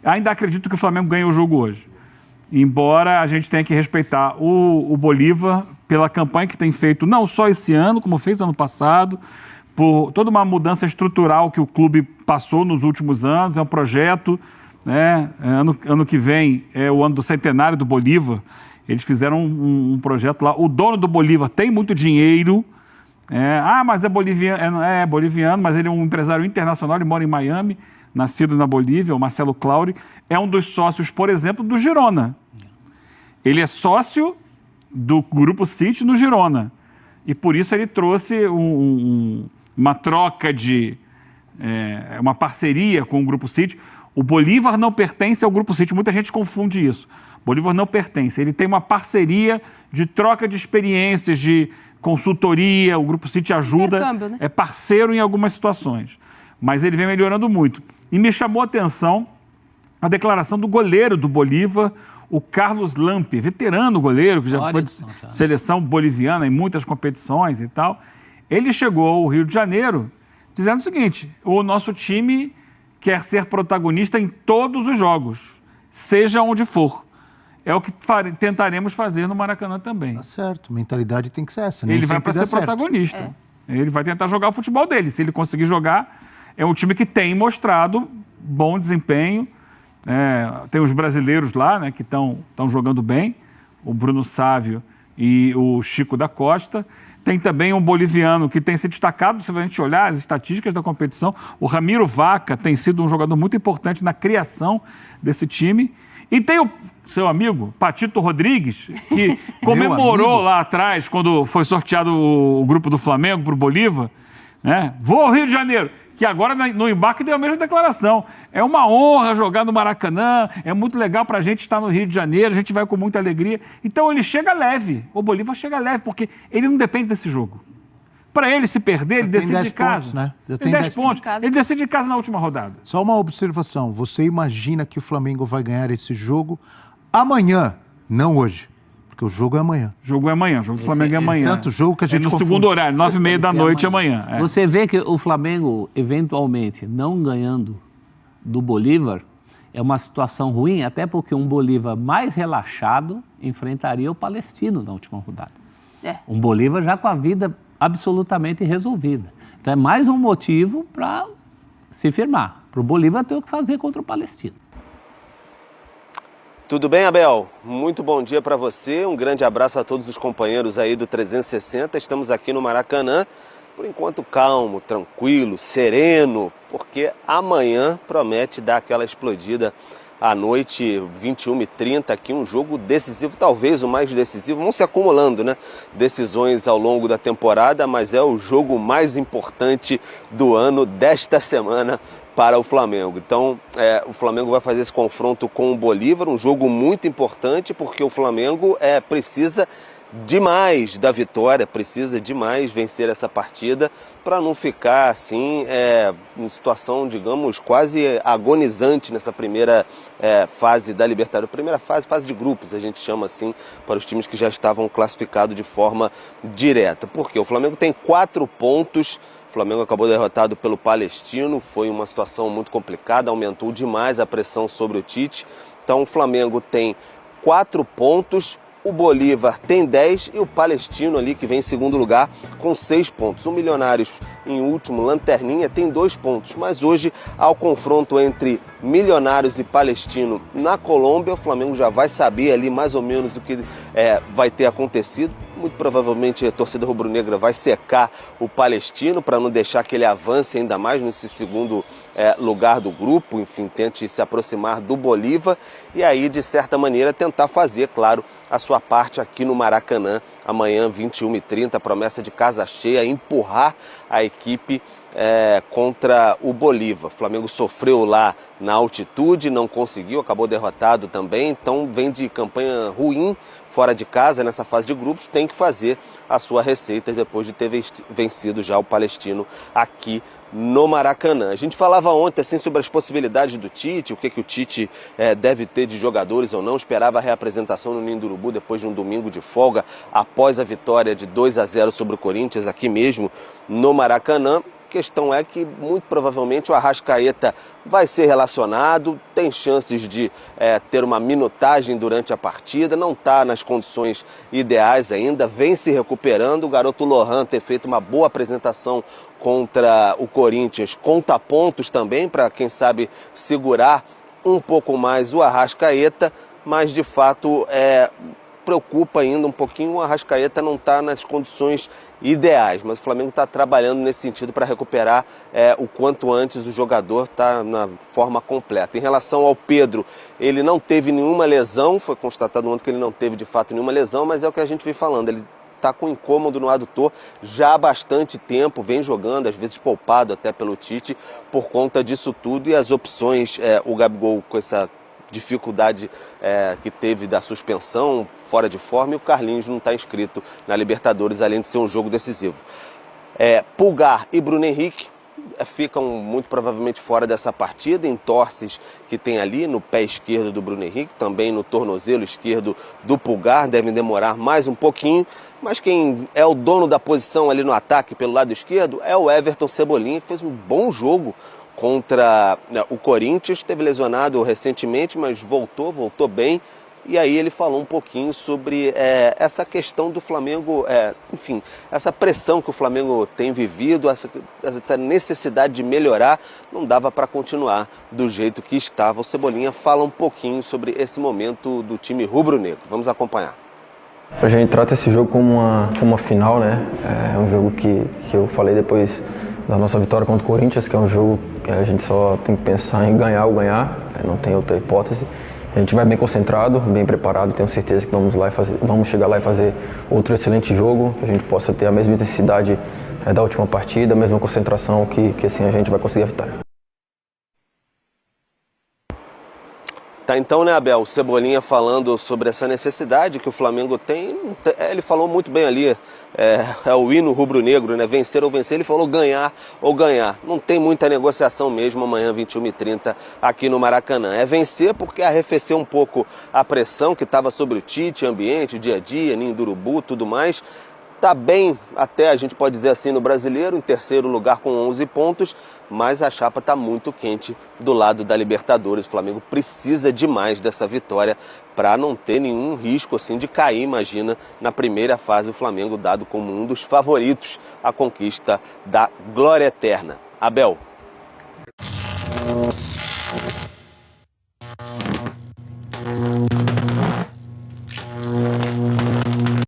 Ainda acredito que o Flamengo ganha o jogo hoje. Embora a gente tenha que respeitar o Bolívar pela campanha que tem feito, não só esse ano, como fez ano passado, por toda uma mudança estrutural que o clube passou nos últimos anos. É um projeto, né? Ano que vem é o ano do centenário do Bolívar. Eles fizeram um projeto lá. O dono do Bolívar tem muito dinheiro. Mas é boliviano, mas ele é um empresário internacional, ele mora em Miami, nascido na Bolívia, o Marcelo Claure. É um dos sócios, por exemplo, do Girona. Ele é sócio do Grupo City no Girona. E por isso ele trouxe uma troca uma parceria com o Grupo City. O Bolívar não pertence ao Grupo City, muita gente confunde isso. O Bolívar não pertence, ele tem uma parceria de troca de experiências, de consultoria, o Grupo City ajuda, né? É parceiro em algumas situações. Mas ele vem melhorando muito. E me chamou a atenção a declaração do goleiro do Bolívar, o Carlos Lampe, veterano goleiro, que já foi de seleção boliviana em muitas competições e tal. Ele chegou ao Rio de Janeiro dizendo o seguinte: o nosso time quer ser protagonista em todos os jogos, seja onde for. É o que tentaremos fazer no Maracanã também. Tá certo, mentalidade tem que ser essa. Ele vai para ser protagonista. Ele vai tentar jogar o futebol dele. Se ele conseguir jogar, é um time que tem mostrado bom desempenho. Tem os brasileiros lá, né, que estão jogando bem, o Bruno Sávio e o Chico da Costa. Tem também um boliviano que tem se destacado, se a gente olhar as estatísticas da competição. O Ramiro Vaca tem sido um jogador muito importante na criação desse time. E tem o seu amigo, Patito Rodrigues, que comemorou lá atrás, quando foi sorteado o grupo do Flamengo para o Bolívar, né? Vou ao Rio de Janeiro, que agora no embarque deu a mesma declaração. É uma honra jogar no Maracanã, é muito legal para a gente estar no Rio de Janeiro, a gente vai com muita alegria. Então ele chega leve, o Bolívar chega leve, porque ele não depende desse jogo. Para ele se perder, ele decide de casa. Pontos, né? Tem 10 pontos. Ele decide de casa na última rodada. Só uma observação. Você imagina que o Flamengo vai ganhar esse jogo amanhã, não hoje? Porque o jogo é amanhã. O jogo é amanhã. O jogo do Flamengo é amanhã. Tanto jogo que a gente no segundo horário, 9h30 da noite amanhã. Você vê que o Flamengo, eventualmente, não ganhando do Bolívar, é uma situação ruim, até porque um Bolívar mais relaxado enfrentaria o Palestino na última rodada. Um Bolívar já com a vida absolutamente resolvida. Então é mais um motivo para se firmar, para o Bolívar ter o que fazer contra o Palestino. Tudo bem, Abel? Muito bom dia para você, um grande abraço a todos os companheiros aí do 360. Estamos aqui no Maracanã, por enquanto calmo, tranquilo, sereno, porque amanhã promete dar aquela explodida à noite, 21h30, aqui um jogo decisivo, talvez o mais decisivo, vão se acumulando, né? Decisões ao longo da temporada, mas é o jogo mais importante do ano, desta semana, para o Flamengo. Então, o Flamengo vai fazer esse confronto com o Bolívar, um jogo muito importante, porque o Flamengo precisa demais da vitória, precisa demais vencer essa partida para não ficar assim em situação, digamos, quase agonizante nessa primeira fase da Libertadores. Primeira fase de grupos, a gente chama assim, para os times que já estavam classificados de forma direta. Porque o Flamengo tem 4 pontos. O Flamengo acabou derrotado pelo Palestino, foi uma situação muito complicada, aumentou demais a pressão sobre o Tite. Então o Flamengo tem 4 pontos, o Bolívar tem 10 e o Palestino ali, que vem em segundo lugar, com 6 pontos. O Milionários, em último, lanterninha, tem 2 pontos. Mas hoje, ao confronto entre Milionários e Palestino na Colômbia, o Flamengo já vai saber ali mais ou menos o que vai ter acontecido. Muito provavelmente a torcida rubro-negra vai secar o Palestino para não deixar que ele avance ainda mais nesse segundo lugar do grupo, enfim, tente se aproximar do Bolívar e aí, de certa maneira, tentar fazer, claro, a sua parte aqui no Maracanã, amanhã, 21h30, promessa de casa cheia, empurrar a equipe contra o Bolívar. O Flamengo sofreu lá na altitude, não conseguiu, acabou derrotado também, então vem de campanha ruim fora de casa, nessa fase de grupos, tem que fazer a sua receita depois de ter vencido já o Palestino aqui no Maracanã. A gente falava ontem assim, sobre as possibilidades do Tite, o que o Tite deve ter de jogadores ou não. Esperava a reapresentação no Ninho do Urubu depois de um domingo de folga, após a vitória de 2-0 sobre o Corinthians, aqui mesmo no Maracanã. questão é que, muito provavelmente, o Arrascaeta vai ser relacionado, tem chances de ter uma minutagem durante a partida, não está nas condições ideais ainda, vem se recuperando. O garoto Lohan ter feito uma boa apresentação contra o Corinthians, conta pontos também para, quem sabe, segurar um pouco mais o Arrascaeta, mas, de fato, preocupa ainda um pouquinho. O Arrascaeta não está nas condições ideais, mas o Flamengo está trabalhando nesse sentido para recuperar o quanto antes. O jogador está na forma completa. Em relação ao Pedro, ele não teve nenhuma lesão, foi constatado ontem que ele não teve de fato nenhuma lesão, mas é o que a gente vem falando, ele está com incômodo no adutor já há bastante tempo, vem jogando, às vezes poupado até pelo Tite, por conta disso tudo. E as opções, o Gabigol com essa dificuldade que teve da suspensão, fora de forma, e o Carlinhos não está inscrito na Libertadores, além de ser um jogo decisivo. Pulgar e Bruno Henrique ficam muito provavelmente fora dessa partida, entorses que tem ali no pé esquerdo do Bruno Henrique, também no tornozelo esquerdo do Pulgar, devem demorar mais um pouquinho, mas quem é o dono da posição ali no ataque pelo lado esquerdo é o Everton Cebolinha, que fez um bom jogo contra o Corinthians, teve lesionado recentemente, mas voltou bem. E aí ele falou um pouquinho sobre essa questão do Flamengo, enfim, essa pressão que o Flamengo tem vivido, essa necessidade de melhorar, não dava para continuar do jeito que estava. O Cebolinha fala um pouquinho sobre esse momento do time rubro-negro. Vamos acompanhar. A gente trata esse jogo como uma final, né? É um jogo que eu falei depois da nossa vitória contra o Corinthians, que é um jogo que a gente só tem que pensar em ganhar ou ganhar, não tem outra hipótese. A gente vai bem concentrado, bem preparado, tenho certeza que vamos chegar lá e fazer outro excelente jogo, que a gente possa ter a mesma intensidade da última partida, a mesma concentração, que assim a gente vai conseguir a vitória. Tá, então, né, Abel, o Cebolinha falando sobre essa necessidade que o Flamengo tem, ele falou muito bem ali, é o hino rubro-negro, né, vencer ou vencer, ele falou ganhar ou ganhar, não tem muita negociação mesmo amanhã, 21h30, aqui no Maracanã. É vencer porque arrefeceu um pouco a pressão que estava sobre o Tite, ambiente, o dia a dia, ninho do urubu, tudo mais. Está bem, até a gente pode dizer assim, no Brasileiro, em terceiro lugar com 11 pontos, mas a chapa está muito quente do lado da Libertadores. O Flamengo precisa demais dessa vitória para não ter nenhum risco assim de cair, imagina, na primeira fase o Flamengo dado como um dos favoritos à conquista da glória eterna. Abel.